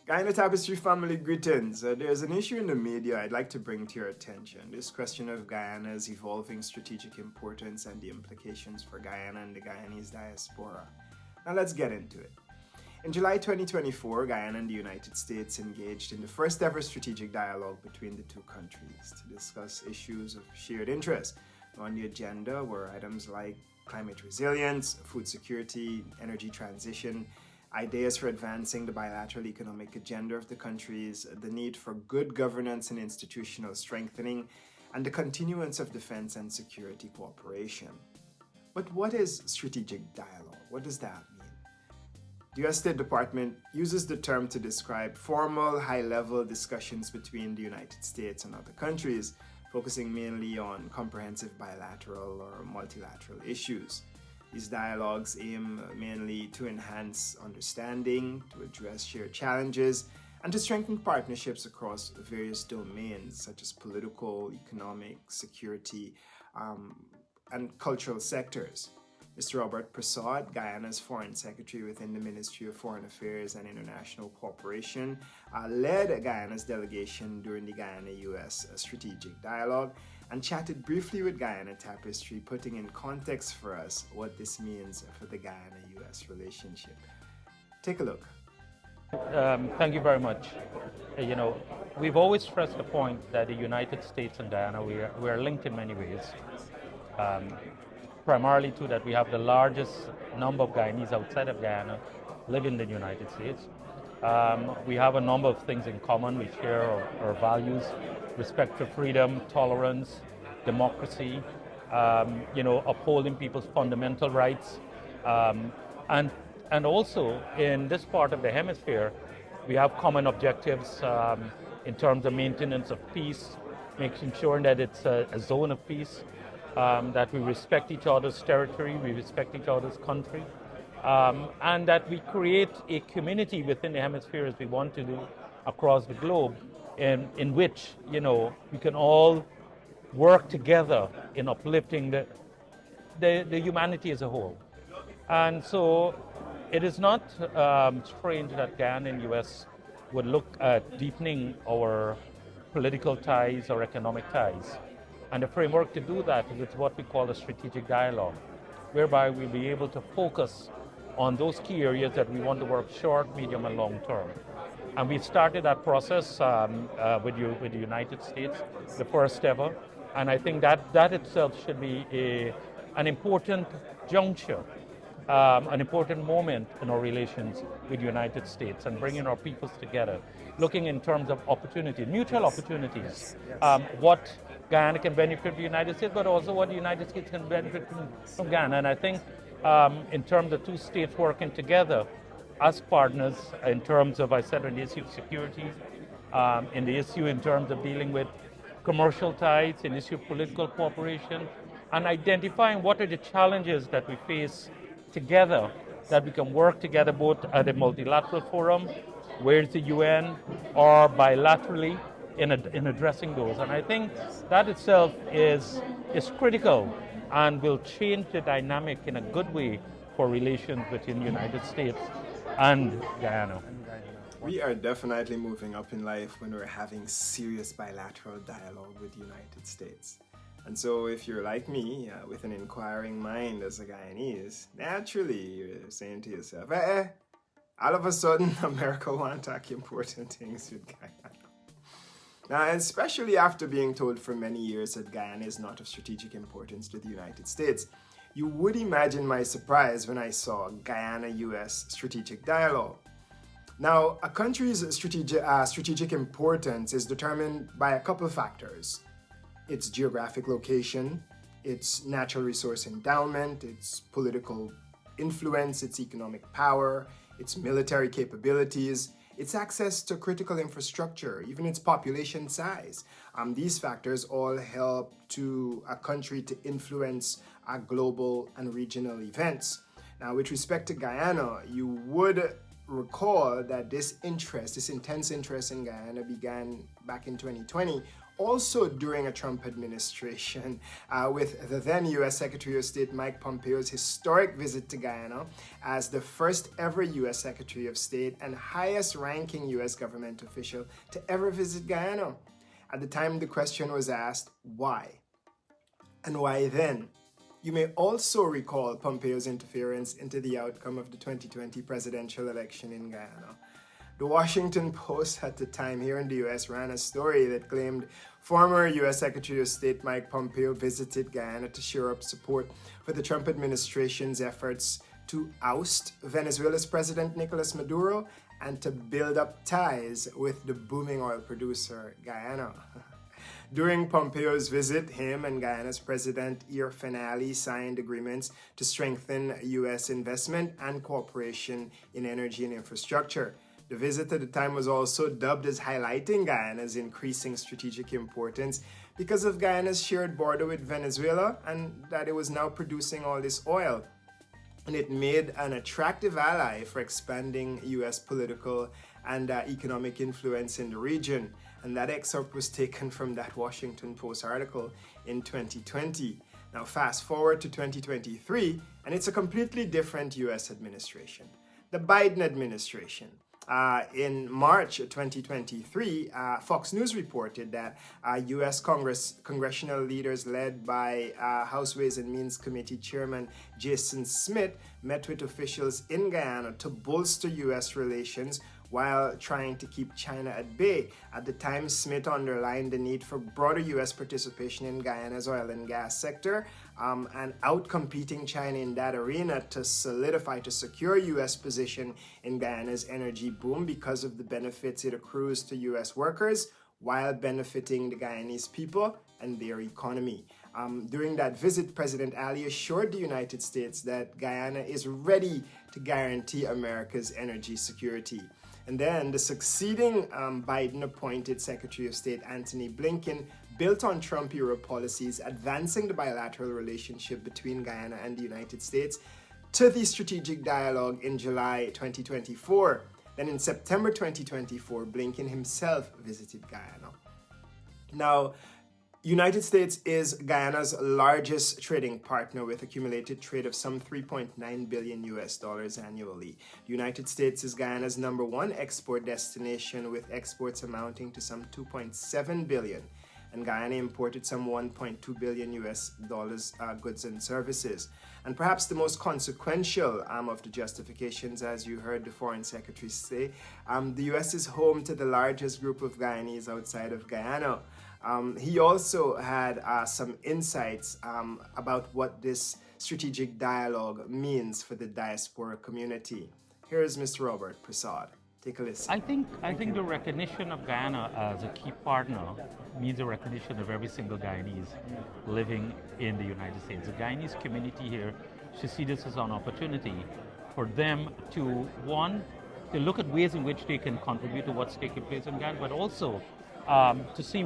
Guyana Tapestry family, greetings. There's an issue in the media I'd like to bring to your attention. This question of Guyana's evolving strategic importance and the implications for Guyana and the Guyanese diaspora. Now let's get into it. In July 2024, Guyana and the United States engaged in the first ever strategic dialogue between the two countries to discuss issues of shared interest. On the agenda were items like climate resilience, food security, energy transition, ideas for advancing the bilateral economic agenda of the countries, the need for good governance and institutional strengthening, and the continuance of defense and security cooperation. But what is strategic dialogue? What does that mean? The U.S. State Department uses the term to describe formal, high-level discussions between the United States and other countries, focusing mainly on comprehensive bilateral or multilateral issues. These dialogues aim mainly to enhance understanding, to address shared challenges, and to strengthen partnerships across various domains such as political, economic, security, and cultural sectors. Mr. Robert Prasad, Guyana's Foreign Secretary within the Ministry of Foreign Affairs and International Cooperation, led Guyana's delegation during the Guyana-US Strategic Dialogue and chatted briefly with Guyana Tapestry, putting in context for us what this means for the Guyana-US relationship. Take a look. Thank you very much. We've always stressed the point that the United States and Guyana, we are linked in many ways. Primarily to that we have the largest number of Guyanese outside of Guyana live in the United States. We have a number of things in common. We share our values, respect for freedom, tolerance, democracy, upholding people's fundamental rights. And also in this part of the hemisphere, we have common objectives in terms of maintenance of peace, making sure that it's a zone of peace, that we respect each other's territory, we respect each other's country, and that we create a community within the hemisphere as we want to do across the globe, in which we can all work together in uplifting the humanity as a whole. And so it is not strange that Guyana and US would look at deepening our political ties or economic ties. And the framework to do that is what we call a strategic dialogue, whereby we'll be able to focus on those key areas that we want to work short, medium, and long term. And we've started that process with the United States, the first ever. And I think that itself should be an important juncture, an important moment in our relations with the United States and bringing our peoples together, looking in terms of opportunity, mutual opportunities, what Guyana can benefit from the United States, but also what the United States can benefit from Guyana. And I think in terms of two states working together as partners in terms of, I said, on the issue of security, in the issue in terms of dealing with commercial ties, in the issue of political cooperation, and identifying what are the challenges that we face together, that we can work together both at a multilateral forum, where's the UN, or bilaterally in addressing those. And I think that itself is critical and will change the dynamic in a good way for relations between the United States and Guyana. We are definitely moving up in life when we're having serious bilateral dialogue with the United States. And so if you're like me, with an inquiring mind as a Guyanese, naturally you're saying to yourself, all of a sudden America want to talk important things with Guyana. Now, especially after being told for many years that Guyana is not of strategic importance to the United States, you would imagine my surprise when I saw Guyana-US strategic dialogue. Now, a country's strategic importance is determined by a couple factors: its geographic location, its natural resource endowment, its political influence, its economic power, its military capabilities, its access to critical infrastructure, even its population size. These factors all help to a country to influence global and regional events. Now, with respect to Guyana, you would recall that this intense interest in Guyana began back in 2020 also during a Trump administration, with the then U.S. Secretary of State Mike Pompeo's historic visit to Guyana as the first ever U.S. Secretary of State and highest ranking U.S. government official to ever visit Guyana. At the time, the question was asked, why? And why then? You may also recall Pompeo's interference into the outcome of the 2020 presidential election in Guyana. The Washington Post at the time here in the US ran a story that claimed former US Secretary of State Mike Pompeo visited Guyana to shore up support for the Trump administration's efforts to oust Venezuela's President Nicolas Maduro and to build up ties with the booming oil producer Guyana. During Pompeo's visit, him and Guyana's President Ear Finale signed agreements to strengthen U.S. investment and cooperation in energy and infrastructure. The visit at the time was also dubbed as highlighting Guyana's increasing strategic importance because of Guyana's shared border with Venezuela and that it was now producing all this oil. And it made an attractive ally for expanding U.S. political and economic influence in the region. And that excerpt was taken from that Washington Post article in 2020. Now fast forward to 2023, and it's a completely different U.S. administration. The Biden administration. In March 2023, Fox News reported that U.S. congressional leaders led by House Ways and Means Committee Chairman Jason Smith met with officials in Guyana to bolster U.S. relations while trying to keep China at bay. At the time, Smith underlined the need for broader U.S. participation in Guyana's oil and gas sector and outcompeting China in that arena to secure U.S. position in Guyana's energy boom because of the benefits it accrues to U.S. workers while benefiting the Guyanese people and their economy. During that visit, President Ali assured the United States that Guyana is ready to guarantee America's energy security. And then the succeeding Biden-appointed Secretary of State Antony Blinken built on Trump-era policies, advancing the bilateral relationship between Guyana and the United States to the strategic dialogue in July 2024. Then in September 2024, Blinken himself visited Guyana. Now, United States is Guyana's largest trading partner with accumulated trade of some $3.9 billion US dollars annually. The United States is Guyana's #1 export destination with exports amounting to some $2.7 billion. And Guyana imported some $1.2 billion US dollars goods and services. And perhaps the most consequential of the justifications, as you heard the Foreign Secretary say, the US is home to the largest group of Guyanese outside of Guyana. He also had some insights about what this strategic dialogue means for the diaspora community. Here is Mr. Robert Prasad. Take a listen. I think the recognition of Guyana as a key partner means a recognition of every single Guyanese living in the United States. The Guyanese community here should see this as an opportunity for them to, one, to look at ways in which they can contribute to what's taking place in Guyana, but also to see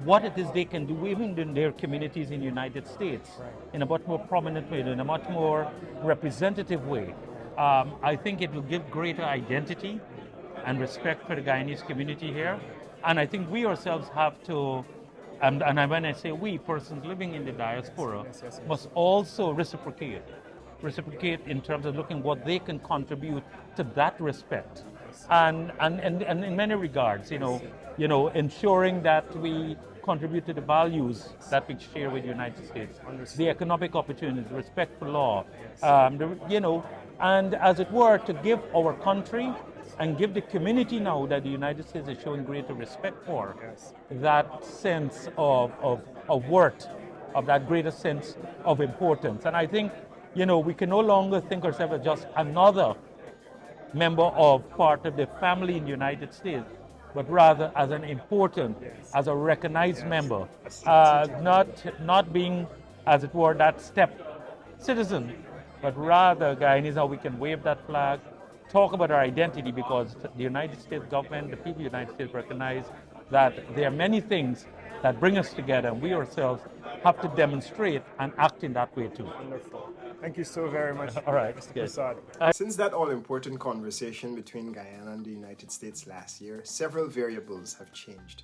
what it is they can do even in their communities in the United States in a much more prominent way, in a much more representative way. I think it will give greater identity and respect for the Guyanese community here. And I think we ourselves have to, and when I say we, persons living in the diaspora, must also reciprocate in terms of looking what they can contribute to that respect. And in many regards, ensuring that we contribute to the values that we share with the United States, the economic opportunities, respect for law, and as it were, to give our country and give the community now that the United States is showing greater respect for, that sense of worth, of that greater sense of importance. And I think, we can no longer think ourselves as just another member of part of the family in the United States, but rather as an important, as a recognized member, not being, as it were, that step citizen, but rather, Guyanese, how we can wave that flag, talk about our identity, because the United States government, the people of the United States recognize that there are many things that bring us together, and we ourselves have to demonstrate and act in that way too. Wonderful. Thank you so very much, All right, Mr. Prasad. Since that all-important conversation between Guyana and the United States last year, several variables have changed.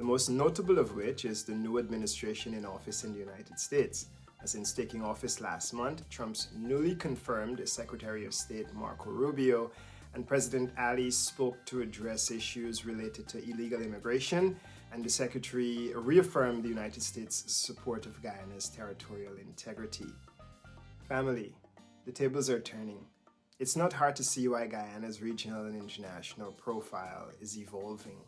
the most notable of which is the new administration in office in the United States. As in taking office last month, Trump's newly confirmed Secretary of State Marco Rubio and President Ali spoke to address issues related to illegal immigration, and the Secretary reaffirmed the United States' support of Guyana's territorial integrity. Family, the tables are turning. It's not hard to see why Guyana's regional and international profile is evolving.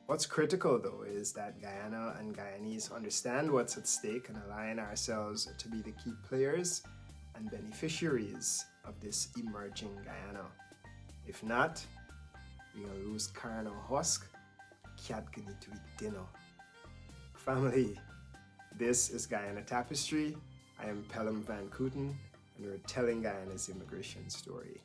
What's critical, though, is that Guyana and Guyanese understand what's at stake and align ourselves to be the key players and beneficiaries of this emerging Guyana. If not, we're going to lose carn or husk, cat can eat to eat dinner. Family, this is Guyana Tapestry. I am Pelham Van Kooten, and we're telling Guyana's immigration story.